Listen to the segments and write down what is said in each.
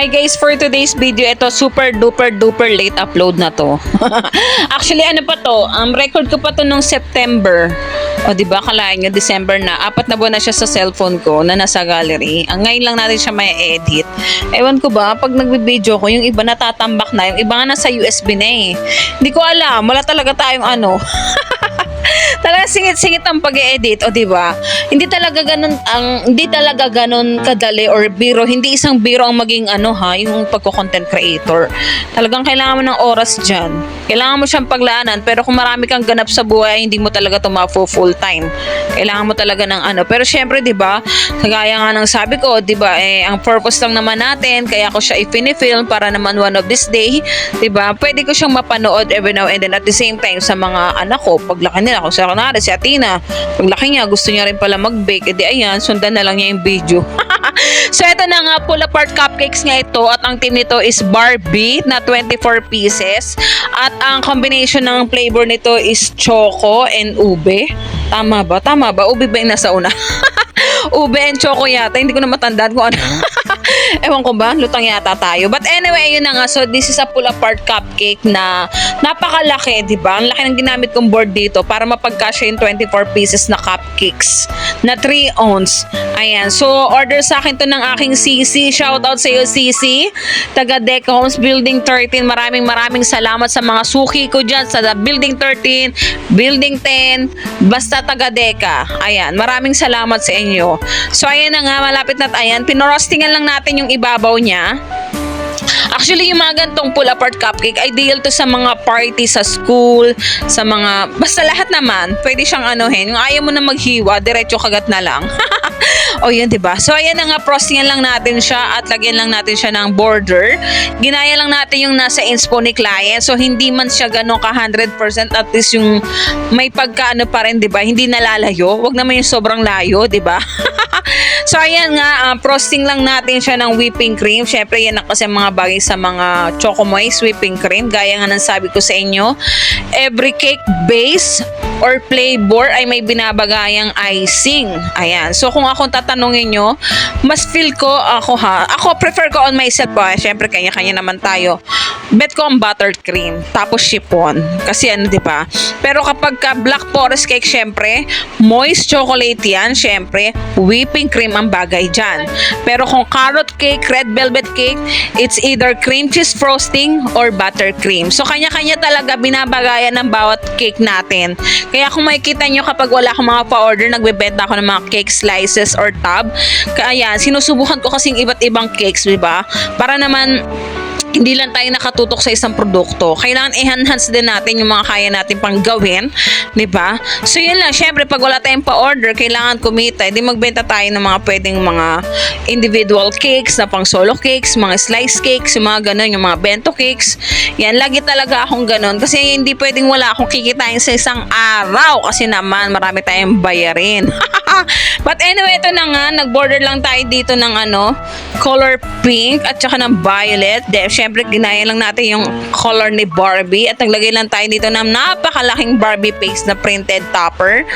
Hi guys, for today's video, ito super duper duper late upload na to. Actually, ano pa to? Record ko pa to nung September. O diba, kalahin nyo, December na. 4 na buwan na siya sa cellphone ko na nasa gallery. Ang ngayon lang natin siya may edit. Ewan ko ba, pag nagbe-video ko, yung iba natatambak na, yung iba nga nasa USB na eh. Hindi ko alam, wala talaga tayong ano. Talaga singit-singit ang pag-e-edit, o di ba? Hindi talaga ganun kadali or biro, hindi isang biro ang maging yung pagko-content creator. Talagang kailangan mo ng oras diyan. Kailangan mo siyang paglaanan, pero kung marami kang ganap sa buhay, hindi mo talaga tumafo full time. Kailangan mo talaga ng Pero syempre, di ba? Kagaya nga ng sabi ko, di ba? Ang purpose lang naman natin, kaya ko siya i-film para naman one of this day, di ba? Pwede ko siyang mapanood every now and then at the same time sa mga anak ko, paglaki nila, kung sa kunwari si Athena, paglaki niya, gusto niya rin pala mag-bake, edi ayan, sundan na lang niya yung video. So ito na nga, pull apart cupcakes nga ito at ang team nito is Barbie na 24 pieces at ang combination ng flavor nito is choco and ube. Tama ba? Ube ba yung nasa una? Ube and choco yata, hindi ko na matandaan kung ano. Ewan ko ba, lutang yata tayo. But anyway, yun na nga. So this is a pull apart cupcake na napakalaki, di ba? Ang laki ng ginamit kong board dito para mapagkasya yung 24 pieces na cupcakes na 3 ounce. Ayan. So order sa akin to ng aking CC. Shout out sa iyo, CC. Taga Deca Homes Building 13. Maraming salamat sa mga suki ko dyan sa Building 13, Building 10, basta taga Deca. Ayan. Maraming salamat sa inyo. So ayan na nga, malapit na ayan. Pinorostingan lang natin yung ibabaw niya. Actually, yung mga gantong pull apart cupcake, ideal to sa mga party sa school, sa mga, basta lahat naman, pwede siyang yung ayaw mo na maghiwa, diretso kagat na lang. O yun, diba? So, ayan na nga, frostingan lang natin siya at lagyan lang natin siya ng border. Ginaya lang natin yung nasa inspo ni client. So, hindi man siya ganun ka 100%, at least yung may pagkaano pa rin, diba? Hindi nalalayo. Wag naman yung sobrang layo, diba? So, ayan nga, frosting lang natin siya ng whipping cream. Syempre, yan na kasi mga bagay sa mga Choco Moist whipping cream. Gaya nga ng sabi ko sa inyo, every cake base or flavor ay may binabagayang icing. Ayan. So, kung akong tatanungin nyo, mas feel ko, ako prefer ko on myself po. Syempre, kanya-kanya naman tayo. Bet ko ang buttercream, tapos chiffon. Kasi diba? Pero kapag ka black forest cake, syempre, moist chocolate yan, syempre, whipping cream ang bagay dyan. Pero kung carrot cake, red velvet cake, it's either cream cheese frosting or buttercream. So, kanya-kanya talaga binabagayan ng bawat cake natin. Kaya kung makikita nyo kapag wala akong mga pa-order, nagbebenta ako ng mga cake slices or tub. Kaya, sinusubukan ko kasing iba't ibang cakes, diba? Para naman, hindi lang tayo nakatutok sa isang produkto. Kailangan i-enhance din natin yung mga kaya natin pang gawin, di ba? So yun lang, syempre pag wala tayong pa-order, kailangan kumita. Hindi magbenta tayo ng mga pwedeng mga individual cakes na pang solo cakes, mga slice cakes, yung mga ganun, yung mga bento cakes. Yan, lagi talaga akong ganun. Kasi hindi pwedeng wala akong kikitain sa isang araw. Kasi naman, marami tayong bayarin. But anyway, ito na nga, nag-border lang tayo dito ng color pink at saka ng violet. Syempre, ginaya lang natin yung color ni Barbie at naglagay lang tayo dito ng napakalaking Barbie face na printed topper.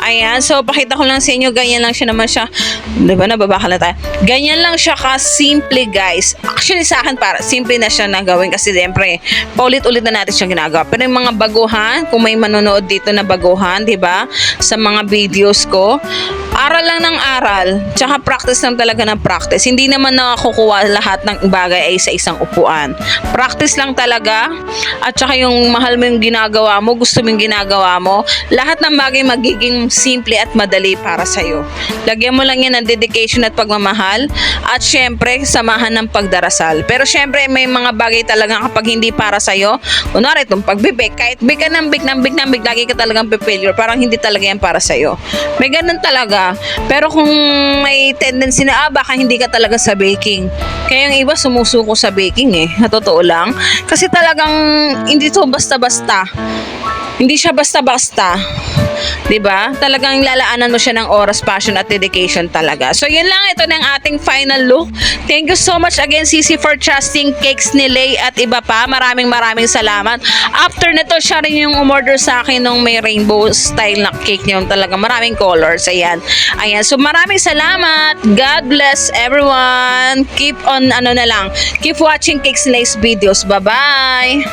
Ayan, so pakita ko lang sa inyo, ganyan lang siya naman siya. Diba, nababakal na tayo. Ganyan lang siya ka-simple, guys. Actually, sa akin, simple na siya na gawin kasi siyempre, paulit-ulit na natin siya ginagawa. Pero yung mga baguhan, kung may manonood dito na baguhan, diba, sa mga videos ko, aral lang ng aral, tsaka practice lang talaga ng practice. Hindi naman nakakukuha lahat ng bagay ay sa isang upuan. Practice lang talaga, at tsaka yung mahal mo yung ginagawa mo, gusto mo yung ginagawa mo, lahat ng bagay magiging simple at madali para sa'yo. Lagyan mo lang yan ng dedication at pagmamahal, at syempre, samahan ng pagdarasal. Pero syempre, may mga bagay talaga kapag hindi para sa'yo, kunwari itong pagbibake, kahit bake ka ng bake, lagi ka talagang pe-failure, parang hindi talaga yan para sa'yo. May ganun talaga. Pero kung may tendency na, baka hindi ka talaga sa baking. Kaya yung iba sumusuko sa baking na totoo lang. Kasi talagang hindi to basta-basta. Hindi siya basta-basta. 'Diba? Talagang lalaanan mo siya ng oras, passion at dedication talaga. So yun lang, ito na ang ating final look. Thank you so much again, Sisi, for trusting cakes ni Lay at iba pa. Maraming salamat. After nito, siya rin yung umorder sa akin nung may rainbow style na cake niya. Talaga maraming colors. Ayan. So maraming salamat. God bless everyone. Keep on, keep watching Cakes ni Lay's videos. Bye-bye.